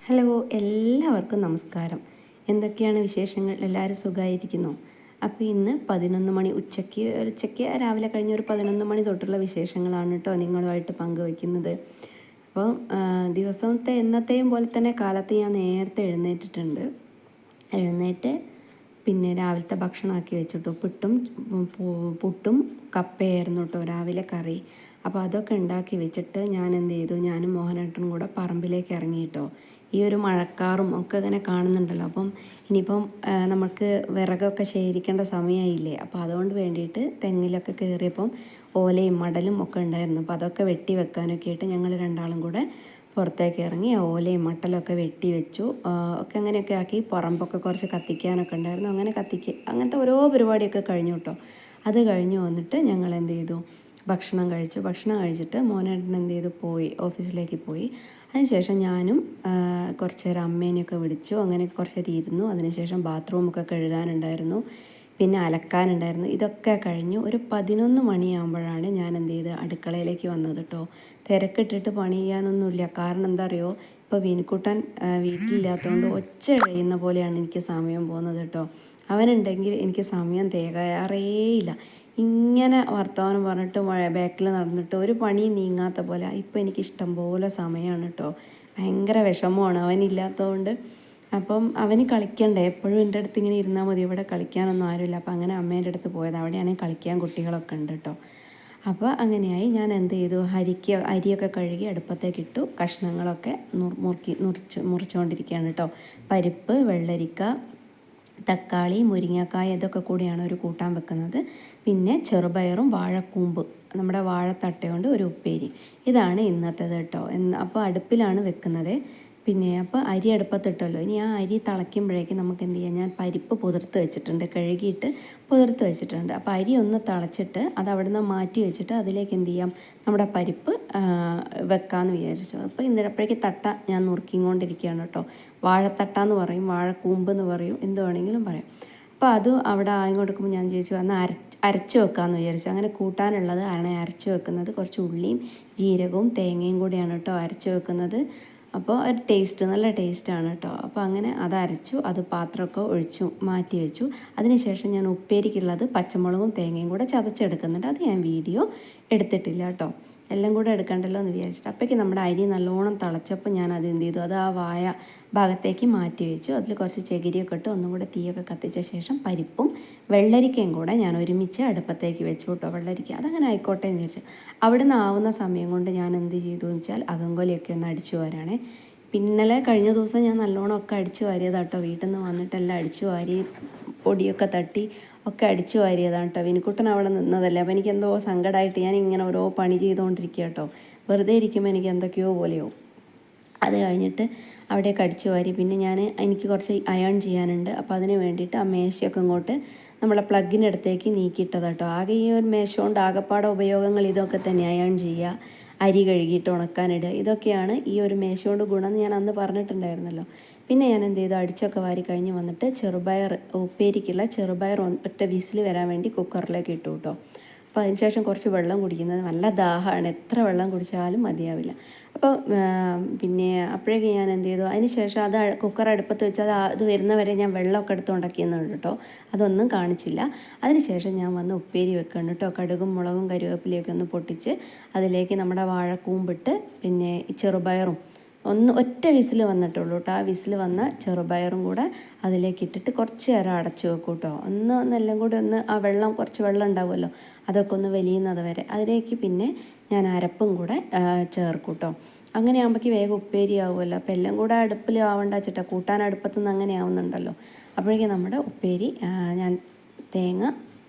Hello, എല്ലാവർക്കും നമസ്കാരം. എന്തൊക്കെയാണ് വിശേഷങ്ങൾ? എല്ലാവരും സുഖമായിരിക്കുന്നോ? അപ്പോൾ ഇന്ന് 11 മണി ഉച്ചയ്ക്ക് രാവിലെ കഴിഞ്ഞ ഒരു 11 മണി തൊട്ടുള്ള വിശേഷങ്ങളാണ് കേട്ടോ നിങ്ങളുമായിട്ട് പങ്കുവയ്ക്കുന്നത്. അപ്പോൾ ദിവസത്തെ എന്നത്തെയും പോലെ തന്നെ കാലത്ത് ഞാൻ നേരത്തെ എഴുന്നേറ്റിട്ടുണ്ട്. എഴുന്നേറ്റ് പിന്നെ രാവിലത്തെ ഭക്ഷണമാക്കി വെച്ചിട്ടു. പുട്ടും കപ്പയായിരുന്നു കേട്ടോ രാവിലെ കറി. അപ്പോൾ അതൊക്കെ ഉണ്ടാക്കി വെച്ചിട്ട് ഞാൻ എന്ത് ചെയ്തു, ഞാനും മോഹനേട്ടനും കൂടെ പറമ്പിലേക്ക് ഇറങ്ങി കേട്ടോ. ഈ ഒരു മഴക്കാറും ഒക്കെ ഇങ്ങനെ കാണുന്നുണ്ടല്ലോ. അപ്പം ഇനിയിപ്പം നമുക്ക് വിറകൊക്കെ ശേഖരിക്കേണ്ട സമയമായില്ലേ. അപ്പോൾ അതുകൊണ്ട് വേണ്ടിയിട്ട് തെങ്ങിലൊക്കെ കയറിയപ്പം ഓലയും മടലും ഒക്കെ ഉണ്ടായിരുന്നു. അപ്പോൾ അതൊക്കെ വെട്ടി വെക്കാനൊക്കെ ആയിട്ട് ഞങ്ങൾ രണ്ടാളും കൂടെ പുറത്തേക്ക് ഇറങ്ങി ഓലയും മട്ടലൊക്കെ വെട്ടി വെച്ചു. ഒക്കെ അങ്ങനെയൊക്കെ ആക്കി പറമ്പൊക്കെ കുറച്ച് കത്തിക്കാനൊക്കെ ഉണ്ടായിരുന്നു. അങ്ങനത്തെ ഓരോ പരിപാടിയൊക്കെ കഴിഞ്ഞു കേട്ടോ. അത് കഴിഞ്ഞ് വന്നിട്ട് ഞങ്ങൾ എന്ത് ചെയ്തു, ഭക്ഷണം കഴിച്ചിട്ട് മോനേട്ടൻ എന്ത് ചെയ്തു, ഓഫീസിലേക്ക് പോയി. അതിനുശേഷം ഞാനും കുറച്ച് നേരം അമ്മേനെയൊക്കെ വിളിച്ചു. അങ്ങനെ കുറച്ച് നേരം ഇരുന്നു. അതിനുശേഷം ബാത്റൂമൊക്കെ കഴുകാനുണ്ടായിരുന്നു, പിന്നെ അലക്കാനുണ്ടായിരുന്നു. ഇതൊക്കെ കഴിഞ്ഞു ഒരു 11 മണിയാകുമ്പോഴാണ് ഞാൻ എന്ത് ചെയ്ത് അടുക്കളയിലേക്ക് വന്നത് കേട്ടോ. തിരക്കിട്ടിട്ട് പണി ചെയ്യാനൊന്നുമില്ല. കാരണം എന്താ അറിയോ, ഇപ്പോൾ വിനുക്കുട്ടൻ വീട്ടിലില്ലാത്തതുകൊണ്ട് ഒച്ച കഴിയുന്ന പോലെയാണ് എനിക്ക് സമയം പോകുന്നത് കേട്ടോ. അവനുണ്ടെങ്കിൽ എനിക്ക് സമയം തികയാറേയില്ല. ഇങ്ങനെ വർത്തമാനം പറഞ്ഞിട്ട് ബാക്കിൽ നടന്നിട്ട് ഒരു പണി നീങ്ങാത്ത പോലെ. ഇപ്പോൾ എനിക്ക് ഇഷ്ടം പോലെ സമയമാണ് കേട്ടോ. ഭയങ്കര വിഷമമാണ് അവനില്ലാത്തതുകൊണ്ട്. അപ്പം അവന് കളിക്കണ്ടേ, എപ്പോഴും എൻ്റെ അടുത്ത് ഇങ്ങനെ ഇരുന്നാൽ മതി. ഇവിടെ കളിക്കാനൊന്നും ആരുമില്ല. അപ്പം അങ്ങനെ അമ്മേൻ്റെ അടുത്ത് പോയത്. അവിടെയാണെങ്കിൽ കളിക്കാൻ കുട്ടികളൊക്കെ ഉണ്ട് കേട്ടോ. അപ്പോൾ അങ്ങനെയായി. ഞാൻ എന്ത് ചെയ്തു, അരിയൊക്കെ കഴുകി അടുപ്പത്തേക്ക് ഇട്ടു. കഷ്ണങ്ങളൊക്കെ മുറിച്ചുകൊണ്ടിരിക്കുകയാണ് കേട്ടോ. പരിപ്പ്, വെള്ളരിക്ക, തക്കാളി, മുരിങ്ങക്കായ ഇതൊക്കെ കൂടിയാണ് ഒരു കൂട്ടാൻ വെക്കുന്നത്. പിന്നെ ചെറുപയറും വാഴക്കൂമ്പ്, നമ്മുടെ വാഴത്തട്ട കൊണ്ട് ഒരു ഉപ്പേരി. ഇതാണ് ഇന്നത്തേത് കേട്ടോ. അപ്പോൾ അടുപ്പിലാണ് വെക്കുന്നത്. പിന്നെ അപ്പോൾ അരി അടുപ്പത്തിട്ടല്ലോ. ഇനി ആ അരി തിളയ്ക്കുമ്പോഴേക്കും നമുക്ക് എന്ത് ചെയ്യാം, ഞാൻ പരിപ്പ് പുതിർത്ത് വെച്ചിട്ടുണ്ട്, കഴുകിയിട്ട് പുതിർത്ത് വെച്ചിട്ടുണ്ട്. അപ്പോൾ അരി ഒന്ന് തിളച്ചിട്ട് അത് അവിടെ നിന്ന് മാറ്റി വെച്ചിട്ട് അതിലേക്ക് എന്ത് ചെയ്യാം, നമ്മുടെ പരിപ്പ് വെക്കാമെന്ന് വിചാരിച്ചു. അപ്പോൾ ഇന്നപ്പോഴേക്ക് തട്ട ഞാൻ നുറുക്കിക്കൊണ്ടിരിക്കുകയാണ് കേട്ടോ. വാഴത്തട്ട എന്ന് പറയും, വാഴക്കൂമ്പ് എന്ന് പറയും, എന്ത് വേണമെങ്കിലും പറയാം. അപ്പോൾ അത് അവിടെ ആയി കൊടുക്കുമ്പോൾ ഞാൻ ചോദിച്ചു, അന്ന് അരച്ച് വെക്കാമെന്ന് വിചാരിച്ചു. അങ്ങനെ കൂട്ടാനുള്ളത് ആണ് അരച്ച് വെക്കുന്നത്. കുറച്ച് ഉള്ളിയും ജീരകവും തേങ്ങയും കൂടിയാണ് കേട്ടോ അരച്ച് വെക്കുന്നത്. അപ്പോൾ ഒരു നല്ല ടേസ്റ്റാണ് കേട്ടോ. അപ്പോൾ അങ്ങനെ അത് അരച്ചു, അത് പാത്രമൊക്കെ ഒഴിച്ചു മാറ്റി വെച്ചു. അതിനുശേഷം ഞാൻ ഉപ്പേരിക്കുള്ളത് പച്ചമുളകും തേങ്ങയും കൂടെ ചതച്ചെടുക്കുന്നുണ്ട്. അത് ഞാൻ വീഡിയോ എടുത്തിട്ടില്ല കേട്ടോ. എല്ലാം കൂടെ എടുക്കണ്ടല്ലോ എന്ന് വിചാരിച്ചിട്ട്. അപ്പോഴേക്ക് നമ്മുടെ അരി നല്ലോണം തിളച്ചപ്പോൾ ഞാൻ അത് എന്ത് ചെയ്തു, അത് ആ വായ ഭാഗത്തേക്ക് മാറ്റി വെച്ചു. അതിൽ കുറച്ച് ചകിരിയൊക്കെ ഇട്ട് ഒന്നും കൂടെ തീയൊക്കെ കത്തിച്ച ശേഷം പരിപ്പും വെള്ളരിക്കയും കൂടെ ഞാൻ ഒരുമിച്ച് അടുപ്പത്തേക്ക് വെച്ചു കേട്ടോ. വെള്ളരിക്ക അതങ്ങനെ ആയിക്കോട്ടെ എന്ന് വിചാരിച്ചു. അവിടുന്ന് ആവുന്ന സമയം കൊണ്ട് ഞാൻ എന്ത് ചെയ്തു എന്ന് വെച്ചാൽ അകങ്കൊലിയൊക്കെ ഒന്ന് അടിച്ചു വരാണേ. ഇന്നലെ കഴിഞ്ഞ ദിവസം ഞാൻ നല്ലോണം ഒക്കെ അടിച്ചു വാരിയതാണ് കേട്ടോ. വീട്ടിൽ നിന്ന് വന്നിട്ടെല്ലാം അടിച്ചു വാരി പൊടിയൊക്കെ തട്ടി ഒക്കെ അടിച്ചു വാരിയതാണ് കേട്ടോ. വിനുക്കുട്ടൻ അവിടെ നിന്നതല്ലേ. അപ്പോൾ എനിക്ക് എന്തോ സങ്കടമായിട്ട് ഞാൻ ഇങ്ങനെ ഓരോ പണി ചെയ്തുകൊണ്ടിരിക്കുക കേട്ടോ. വെറുതെ ഇരിക്കുമ്പോൾ എനിക്ക് എന്തൊക്കെയോ പോലെയോ. അത് കഴിഞ്ഞിട്ട് അവിടെയൊക്കെ അടിച്ചു വാരി. പിന്നെ എനിക്ക് കുറച്ച് അയൺ ചെയ്യാനുണ്ട്. അപ്പോൾ അതിന് വേണ്ടിയിട്ട് ആ മേശയൊക്കെ ഇങ്ങോട്ട് നമ്മളെ പ്ലഗിൻ്റെ അടുത്തേക്ക് നീക്കിയിട്ടതാണ് കേട്ടോ. ആകെ ഈ ഒരു മേശ കൊണ്ട് ആകെപ്പാടെ ഉപയോഗങ്ങൾ ഇതൊക്കെ തന്നെ. അയൺ ചെയ്യുക, അരി കഴുകിയിട്ട് ഉണക്കാനിടുക, ഇതൊക്കെയാണ് ഈ ഒരു മേശ കൊണ്ട് ഗുണം എന്ന് ഞാൻ അന്ന് പറഞ്ഞിട്ടുണ്ടായിരുന്നല്ലോ. പിന്നെ ഞാൻ എന്ത് ചെയ്തു, അടിച്ചൊക്കെ വാരി കഴിഞ്ഞ് വന്നിട്ട് ഉപ്പേരിക്കുള്ള ചെറുപയർ ഒറ്റ വിസിൽ വരാൻ വേണ്ടി കുക്കറിലേക്ക് ഇട്ടു കേട്ടോ. അപ്പോൾ അതിനുശേഷം കുറച്ച് വെള്ളം കുടിക്കുന്നത് നല്ല ദാഹമാണ്, എത്ര വെള്ളം കുടിച്ചാലും മതിയാവില്ല. അപ്പോൾ പിന്നെ അപ്പോഴേക്കും ഞാൻ എന്ത് ചെയ്തു, അതിന് ശേഷം അത് കുക്കർ അടുപ്പത്ത് വെച്ച് അത് വരുന്നവരെ ഞാൻ വെള്ളമൊക്കെ എടുത്ത് ഉണ്ടാക്കിയെന്നുണ്ട് കേട്ടോ. അതൊന്നും കാണിച്ചില്ല. അതിന് ശേഷം ഞാൻ വന്ന് ഉപ്പേരി വെക്കണം കേട്ടോ. കടുകും മുളകും കരിവേപ്പിലയൊക്കെ ഒന്ന് പൊട്ടിച്ച് അതിലേക്ക് നമ്മുടെ വാഴക്കൂമ്പിട്ട് പിന്നെ ചെറുപയറും ഒറ്റ വിസിൽ വന്നിട്ടുള്ളൂ കേട്ടോ. ആ വിസിൽ വന്ന ചെറുപയറും കൂടെ അതിലേക്ക് ഇട്ടിട്ട് കുറച്ച് നേരം അടച്ചു വെക്കും കേട്ടോ. ഒന്നെല്ലാം കൂടി ആ കുറച്ച് വെള്ളം ഉണ്ടാവുമല്ലോ, അതൊക്കെ ഒന്ന് വലിയുന്നത് വരെ. അതിലേക്ക് പിന്നെ ഞാൻ അരപ്പും കൂടെ ചേർക്കും കേട്ടോ. അങ്ങനെ ആകുമ്പോഴേക്ക് വേഗം ഉപ്പേരി ആവുമല്ലോ. അപ്പോൾ എല്ലാം കൂടെ അടുപ്പിൽ ആവേണ്ട വെച്ചിട്ടാ, കൂട്ടാൻ അടുപ്പത്തുനിന്ന് അങ്ങനെ ആവുന്നുണ്ടല്ലോ. അപ്പോഴേക്കും നമ്മുടെ ഉപ്പേരി ഞാൻ തേങ്ങ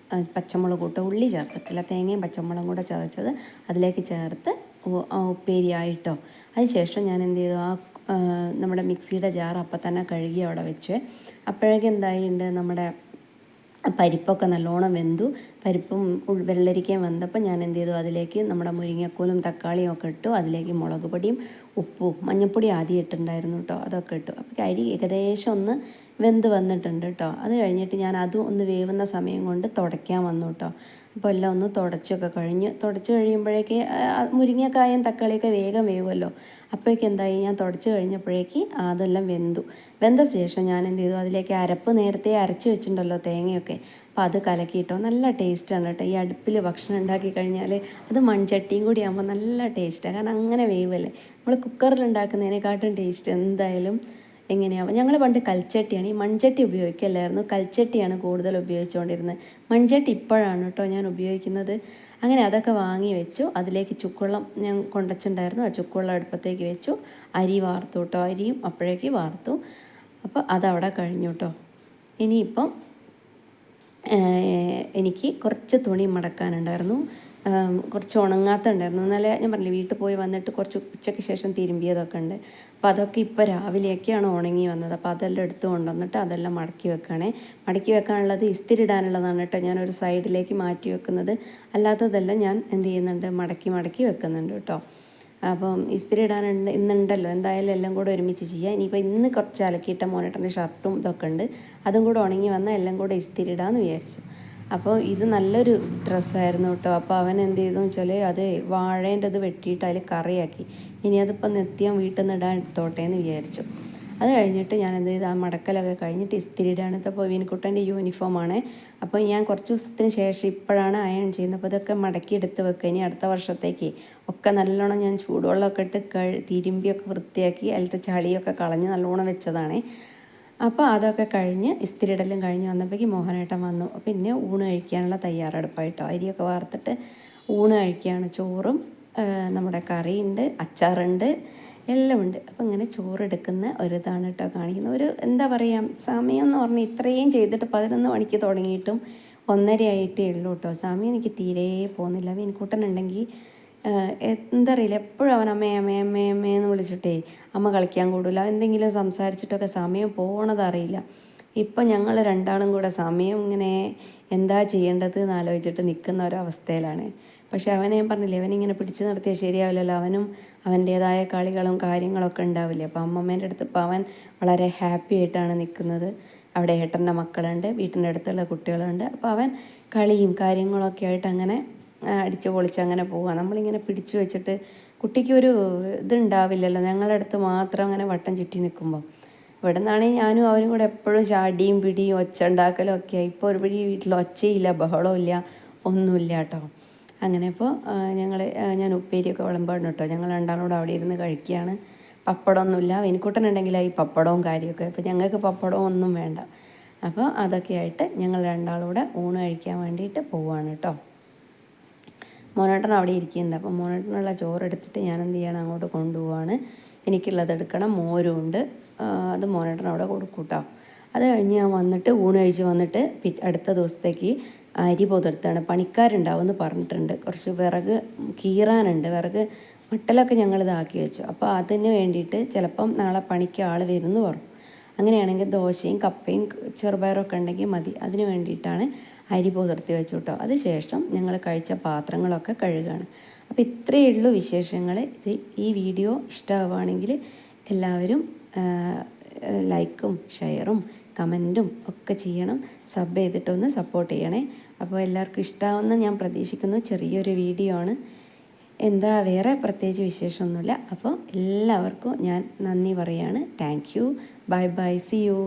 പച്ചമുളക് കൂട്ടോ, ഉള്ളി ചേർത്തിട്ടില്ല, തേങ്ങയും പച്ചമുളകും കൂടെ ചതച്ചത് അതിലേക്ക് ചേർത്ത് ഉപ്പേരി ആയിട്ടോ. അതിനുശേഷം ഞാൻ എന്ത് ചെയ്തു, നമ്മുടെ മിക്സിയുടെ ജാർ അപ്പം തന്നെ കഴുകി അവിടെ വെച്ച്. അപ്പോഴേക്കും എന്തായിട്ടുണ്ട്, നമ്മുടെ പരിപ്പൊക്കെ നല്ലോണം വെന്തു. പരിപ്പും വെള്ളരിക്കയും വെന്തപ്പോൾ ഞാൻ എന്ത് ചെയ്തു, അതിലേക്ക് നമ്മുടെ മുരിങ്ങക്കോലും തക്കാളിയും ഒക്കെ ഇട്ടു. അതിലേക്ക് മുളക് പൊടിയും ഉപ്പും മഞ്ഞൾപ്പൊടി ആദ്യം ഇട്ടിട്ടുണ്ടായിരുന്നു കേട്ടോ, അതൊക്കെ ഇട്ടു. അപ്പോൾ അരി ഏകദേശം ഒന്ന് വെന്ത് വന്നിട്ടുണ്ട് കേട്ടോ. അത് കഴിഞ്ഞിട്ട് ഞാൻ അതും ഒന്ന് വേവുന്ന സമയം കൊണ്ട് തുടയ്ക്കാൻ വന്നു കേട്ടോ. അപ്പോൾ എല്ലാം ഒന്ന് തുടച്ചൊക്കെ തുടച്ച് കഴിയുമ്പോഴേക്ക് മുരിങ്ങക്കായും തക്കാളിയൊക്കെ വേഗം വേവുമല്ലോ. അപ്പോഴേക്ക് എന്തായി, ഞാൻ തുടച്ച് കഴിഞ്ഞപ്പോഴേക്ക് അതെല്ലാം വെന്ത ശേഷം ഞാൻ എന്ത് ചെയ്തു, അതിലേക്ക് അരപ്പ് നേരത്തെ അരച്ച് വെച്ചിട്ടുണ്ടല്ലോ തേങ്ങയൊക്കെ, അപ്പോൾ അത് കലക്കിയിട്ടോ. നല്ല ടേസ്റ്റാണ് കേട്ടോ. ഈ അടുപ്പിൽ ഭക്ഷണം ഉണ്ടാക്കി കഴിഞ്ഞാൽ അത് മൺചട്ടിയും കൂടി ആകുമ്പോൾ നല്ല ടേസ്റ്റാണ്. കാരണം അങ്ങനെ വേവല്ലേ. നമ്മൾ കുക്കറിൽ ഉണ്ടാക്കുന്നതിനെക്കാട്ടും ടേസ്റ്റ് എന്തായാലും എങ്ങനെയാവും. ഞങ്ങൾ പണ്ട് കൽച്ചട്ടിയാണ്, ഈ മൺചട്ടി ഉപയോഗിക്കല്ലായിരുന്നു. കൽച്ചട്ടിയാണ് കൂടുതൽ ഉപയോഗിച്ചുകൊണ്ടിരുന്നത്. മൺചട്ടി ഇപ്പോഴാണ് കേട്ടോ ഞാൻ ഉപയോഗിക്കുന്നത്. അങ്ങനെ അതൊക്കെ വാങ്ങി വെച്ചു. അതിലേക്ക് ചുക്കുവെള്ളം ഞാൻ കൊണ്ടുവച്ചിട്ടുണ്ടായിരുന്നു. ആ ചുക്കുവെള്ളം അടുപ്പത്തേക്ക് വെച്ചു. അരി വാർത്തു കേട്ടോ. അരിയും അപ്പോഴേക്ക് വാർത്തു. അപ്പോൾ അതവിടെ കഴിഞ്ഞു കേട്ടോ. ഇനിയിപ്പം എനിക്ക് കുറച്ച് തുണി മടക്കാനുണ്ടായിരുന്നു. കുറച്ച് ഉണങ്ങാത്തുണ്ടായിരുന്നു. എന്നാലേ ഞാൻ പറഞ്ഞില്ലേ, വീട്ടിൽ പോയി വന്നിട്ട് കുറച്ച് ഉച്ചയ്ക്ക് ശേഷം തിരുമ്പിയതൊക്കെ ഉണ്ട്. അപ്പോൾ അതൊക്കെ ഇപ്പോൾ രാവിലെയൊക്കെയാണ് ഉണങ്ങി വന്നത്. അപ്പോൾ അതെല്ലാം എടുത്ത് കൊണ്ടുവന്നിട്ട് അതെല്ലാം മടക്കി വെക്കുകയാണേ. മടക്കി വെക്കാനുള്ളത് ഇസ്തിരി ഇടാനുള്ളതാണ് കേട്ടോ ഞാനൊരു സൈഡിലേക്ക് മാറ്റി വെക്കുന്നത്. അല്ലാത്തതെല്ലാം ഞാൻ എന്ത് ചെയ്യുന്നുണ്ട്, മടക്കി വെക്കുന്നുണ്ട് കേട്ടോ. അപ്പം ഇസ്തിരി ഇടാനുണ്ട് ഇന്നുണ്ടല്ലോ, എന്തായാലും എല്ലാം കൂടെ ഒരുമിച്ച് ചെയ്യാം. ഇനിയിപ്പോൾ ഇന്ന് കുറച്ച് അലക്കിയിട്ട മോനേട്ടൻ്റെ ഷർട്ടും ഇതൊക്കെ ഉണ്ട്, അതും കൂടെ ഉണങ്ങി വന്നാൽ എല്ലാം കൂടെ ഇസ്തിരി ഇടാമെന്ന് വിചാരിച്ചു. അപ്പോൾ ഇത് നല്ലൊരു ഡ്രസ്സായിരുന്നു കേട്ടോ. അപ്പോൾ അവൻ എന്ത് ചെയ്തു വെച്ചാൽ അത് വാഴേൻ്റെത് വെട്ടിയിട്ട് അതിൽ കറിയാക്കി. ഇനി അതിപ്പോൾ നിത്യം വീട്ടിൽ നിന്ന് ഇടാൻ എടുത്തോട്ടെ എന്ന് വിചാരിച്ചു. അത് കഴിഞ്ഞിട്ട് ഞാൻ എന്ത് ചെയ്തു, ആ മടക്കലൊക്കെ കഴിഞ്ഞിട്ട് ഇസ്തിരി ഇടാണ്. അപ്പോൾ വീൻകുട്ടൻ്റെ യൂണിഫോമാണ്. അപ്പോൾ ഞാൻ കുറച്ച് ദിവസത്തിന് ശേഷം ഇപ്പോഴാണ് അയൺ ചെയ്യുന്നത്. അപ്പോൾ ഇതൊക്കെ മടക്കി എടുത്ത് വെക്കുക. ഇനി അടുത്ത വർഷത്തേക്ക് ഒക്കെ നല്ലോണം ഞാൻ ചൂടുവെള്ളമൊക്കെ ഇട്ട് തിരുമ്പിയൊക്കെ വൃത്തിയാക്കി അതിലത്തെ ചളിയൊക്കെ കളഞ്ഞ് നല്ലോണം വെച്ചതാണ്. അപ്പോൾ അതൊക്കെ കഴിഞ്ഞ് ഇസ്തിരി ഇടലും കഴിഞ്ഞ് വന്നപ്പോഴേക്ക് മോഹനേട്ടൻ വന്നു. പിന്നെ ഊണ് കഴിക്കാനുള്ള തയ്യാറെടുപ്പായിട്ടോ. അരിയൊക്കെ വാർത്തിട്ട് ഊണ് കഴിക്കുകയാണ്. ചോറും നമ്മുടെ കറിയുണ്ട്, അച്ചാറുണ്ട്, എല്ലാം ഉണ്ട്. അപ്പോൾ ഇങ്ങനെ ചോറെടുക്കുന്ന ഒരിതാണ് കേട്ടോ കാണിക്കുന്നത്. ഒരു എന്താ പറയുക, സമയം എന്ന് പറഞ്ഞാൽ ഇത്രയും ചെയ്തിട്ട് 11 മണിക്ക് തുടങ്ങിയിട്ടും 1:30 ആയിട്ടേ ഉള്ളൂ കേട്ടോ. സമയം എനിക്ക് തീരെ പോകുന്നില്ല. മീൻകൂട്ടനുണ്ടെങ്കിൽ എന്താ അറിയില്ല, എപ്പോഴും അവൻ അമ്മേ എന്ന് വിളിച്ചിട്ടേ അമ്മ കളിക്കാൻ കൂടില്ല. എന്തെങ്കിലും സംസാരിച്ചിട്ടൊക്കെ സമയം പോകണതറിയില്ല. ഇപ്പം ഞങ്ങൾ രണ്ടാളും കൂടെ സമയം ഇങ്ങനെ എന്താ ചെയ്യേണ്ടത് എന്ന് ആലോചിച്ചിട്ട് നിൽക്കുന്ന ഒരവസ്ഥയിലാണ്. പക്ഷെ അവനെ ഞാൻ പറഞ്ഞില്ലേ, അവനിങ്ങനെ പിടിച്ചു നിർത്തിയാൽ ശരിയാവില്ലല്ലോ. അവനും അവൻ്റേതായ കളികളും കാര്യങ്ങളൊക്കെ ഉണ്ടാവില്ലേ. അപ്പോൾ അമ്മമ്മേൻ്റെ അടുത്ത് ഇപ്പോൾ അവൻ വളരെ ഹാപ്പി ആയിട്ടാണ് നിൽക്കുന്നത്. അവിടെ ഏട്ടൻ്റെ മക്കളുണ്ട്, വീട്ടിൻ്റെ അടുത്തുള്ള കുട്ടികളുണ്ട്. അപ്പോൾ അവൻ കളിയും കാര്യങ്ങളൊക്കെ ആയിട്ട് അങ്ങനെ അടിച്ച് പൊളിച്ച് അങ്ങനെ പോവുക. നമ്മളിങ്ങനെ പിടിച്ചു വെച്ചിട്ട് കുട്ടിക്കൊരു ഇതുണ്ടാവില്ലല്ലോ. ഞങ്ങളുടെ അടുത്ത് മാത്രം അങ്ങനെ വട്ടം ചുറ്റി നിൽക്കുമ്പോൾ. ഇവിടെ നിന്നാണെങ്കിൽ ഞാനും അവനും കൂടെ എപ്പോഴും ചാടിയും പിടിയും ഒച്ച ഉണ്ടാക്കലും ഒക്കെയായി. ഇപ്പോൾ ഒരു പിടി വീട്ടിൽ ഒച്ചയില്ല, ബഹളവും ഇല്ല, ഒന്നുമില്ല കേട്ടോ. അങ്ങനെ ഇപ്പോൾ ഞാൻ ഉപ്പേരിയൊക്കെ വിളമ്പാണ് കേട്ടോ. ഞങ്ങൾ രണ്ടാളോട് അവിടെ ഇരുന്ന് കഴിക്കുകയാണ്. പപ്പടമൊന്നുമില്ല, വെനിക്കുട്ടനുണ്ടെങ്കിലായി പപ്പടവും കാര്യമൊക്കെ. ഇപ്പോൾ ഞങ്ങൾക്ക് പപ്പടവും ഒന്നും വേണ്ട. അപ്പോൾ അതൊക്കെ ആയിട്ട് ഞങ്ങൾ രണ്ടാളൂടെ ഊണ് കഴിക്കാൻ വേണ്ടിയിട്ട് പോവുകയാണ് കേട്ടോ. മോനേട്ടൻ അവിടെ ഇരിക്കുന്നുണ്ട്. അപ്പോൾ മോനേട്ടനുള്ള ചോറെടുത്തിട്ട് ഞാൻ എന്ത് ചെയ്യണം, അങ്ങോട്ട് കൊണ്ടുപോവാണ്. എനിക്കുള്ളത് എടുക്കണം. മോരുമുണ്ട്, അത് മോനേട്ടൻ അവിടെ കൊടുക്കും കേട്ടോ. അത് കഴിഞ്ഞ് ഞാൻ വന്നിട്ട് ഊണ് കഴിച്ച് വന്നിട്ട് അടുത്ത ദിവസത്തേക്ക് അരി പുതിർത്താണ്. പണിക്കാരുണ്ടാവുമെന്ന് പറഞ്ഞിട്ടുണ്ട്. കുറച്ച് വിറക് കീറാനുണ്ട്. വിറക് മട്ടലൊക്കെ ഞങ്ങൾ ഇതാക്കി വെച്ചു. അപ്പോൾ അതിന് വേണ്ടിയിട്ട് ചിലപ്പം നാളെ പണിക്ക് ആൾ വരുമെന്ന് പറഞ്ഞു. അങ്ങനെയാണെങ്കിൽ ദോശയും കപ്പയും ചെറുപയറൊക്കെ ഉണ്ടെങ്കിൽ മതി. അതിന് വേണ്ടിയിട്ടാണ് അരി പുതിർത്തി വെച്ചു കേട്ടോ. അതിനുശേഷം ഞങ്ങൾ കഴിച്ച പാത്രങ്ങളൊക്കെ കഴുകുകയാണ്. അപ്പോൾ ഇത്രയേ ഉള്ളൂ വിശേഷങ്ങൾ. ഈ വീഡിയോ ഇഷ്ടമാവുകയാണെങ്കിൽ എല്ലാവരും ലൈക്കും ഷെയറും കമൻറ്റും ഒക്കെ ചെയ്യണം. സബ് ചെയ്തിട്ടൊന്ന് സപ്പോർട്ട് ചെയ്യണേ. അപ്പോൾ എല്ലാവർക്കും ഇഷ്ടമാവുമെന്ന് ഞാൻ പ്രതീക്ഷിക്കുന്നു. ചെറിയൊരു വീഡിയോ ആണ്. എന്താ വേറെ പ്രത്യേകിച്ച് വിശേഷമൊന്നുമില്ല. അപ്പോൾ എല്ലാവർക്കും ഞാൻ നന്ദി പറയുകയാണ്. Thank you. Bye bye. C U.